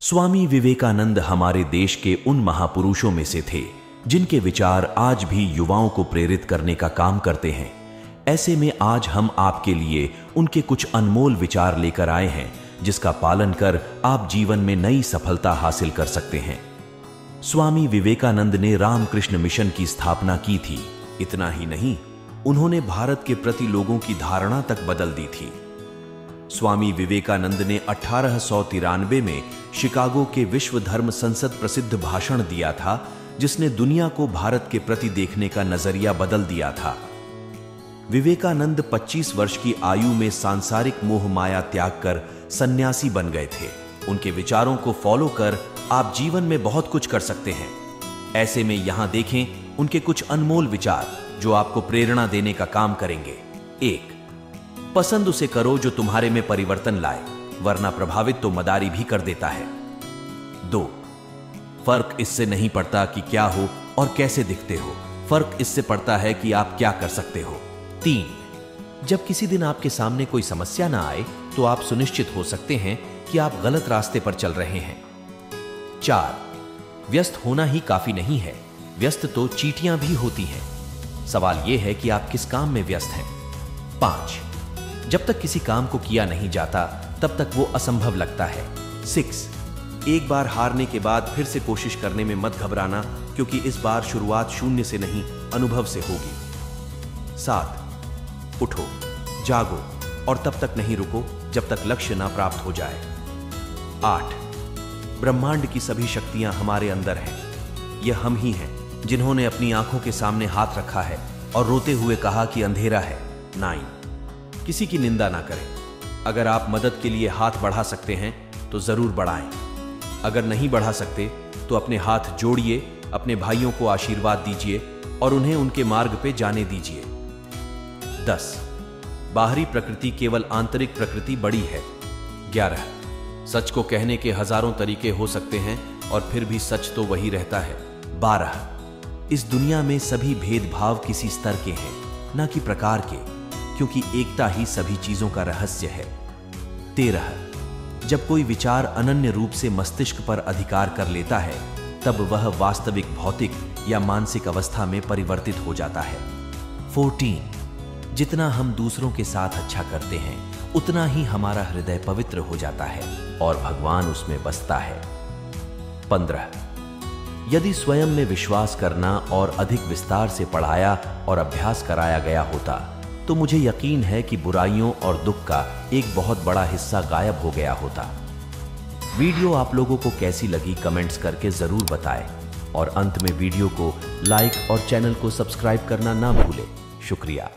स्वामी विवेकानंद हमारे देश के उन महापुरुषों में से थे जिनके विचार आज भी युवाओं को प्रेरित करने का काम करते हैं। ऐसे में आज हम आपके लिए उनके कुछ अनमोल विचार लेकर आए हैं, जिसका पालन कर आप जीवन में नई सफलता हासिल कर सकते हैं। स्वामी विवेकानंद ने रामकृष्ण मिशन की स्थापना की थी। इतना ही नहीं, उन्होंने भारत के प्रति लोगों की धारणा तक बदल दी थी। स्वामी विवेकानंद ने 1893 में शिकागो के विश्व धर्म संसद प्रसिद्ध भाषण दिया था, जिसने दुनिया को भारत के प्रति देखने का नजरिया बदल दिया था। विवेकानंद 25 वर्ष की आयु में सांसारिक मोह माया त्याग कर सन्यासी बन गए थे। उनके विचारों को फॉलो कर आप जीवन में बहुत कुछ कर सकते हैं। ऐसे में यहां देखें उनके कुछ अनमोल विचार जो आपको प्रेरणा देने का काम करेंगे। 1. पसंद उसे करो जो तुम्हारे में परिवर्तन लाए, वरना प्रभावित तो मदारी भी कर देता है। 2. फर्क इससे नहीं पड़ता कि क्या हो और कैसे दिखते हो, फर्क इससे पड़ता है कि आप क्या कर सकते हो। 3. जब किसी दिन आपके सामने कोई समस्या ना आए तो आप सुनिश्चित हो सकते हैं कि आप गलत रास्ते पर चल रहे हैं। 4. व्यस्त होना ही काफी नहीं है, व्यस्त तो चींटियां भी होती हैं। सवाल यह है कि आप किस काम में व्यस्त हैं। 5. जब तक किसी काम को किया नहीं जाता तब तक वो असंभव लगता है। 6. एक बार हारने के बाद फिर से कोशिश करने में मत घबराना, क्योंकि इस बार शुरुआत शून्य से नहीं, अनुभव से होगी। 7. उठो, जागो और तब तक नहीं रुको जब तक लक्ष्य ना प्राप्त हो जाए। 8. ब्रह्मांड की सभी शक्तियां हमारे अंदर हैं। यह हम ही हैं जिन्होंने अपनी आंखों के सामने हाथ रखा है और रोते हुए कहा कि अंधेरा है। 9. किसी की निंदा ना करें। अगर आप मदद के लिए हाथ बढ़ा सकते हैं तो जरूर बढ़ाएं। अगर नहीं बढ़ा सकते तो अपने हाथ जोड़िए, अपने भाइयों को आशीर्वाद दीजिए और उन्हें उनके मार्ग पे जाने दीजिए। 10. बाहरी प्रकृति केवल आंतरिक प्रकृति बड़ी है। 11. सच को कहने के हजारों तरीके हो सकते हैं और फिर भी सच तो वही रहता है। 12. इस दुनिया में सभी भेदभाव किसी स्तर के हैं, न कि प्रकार के, क्योंकि एकता ही सभी चीजों का रहस्य है। 13. जब कोई विचार अनन्य रूप से मस्तिष्क पर अधिकार कर लेता है तब वह वास्तविक भौतिक या मानसिक अवस्था में परिवर्तित हो जाता है। 14. जितना हम दूसरों के साथ अच्छा करते हैं उतना ही हमारा हृदय पवित्र हो जाता है और भगवान उसमें बसता है। 15. यदि स्वयं में विश्वास करना और अधिक विस्तार से पढ़ाया और अभ्यास कराया गया होता तो मुझे यकीन है कि बुराइयों और दुख का एक बहुत बड़ा हिस्सा गायब हो गया होता। वीडियो आप लोगों को कैसी लगी कमेंट्स करके जरूर बताएं और अंत में वीडियो को लाइक और चैनल को सब्सक्राइब करना ना भूलें। शुक्रिया।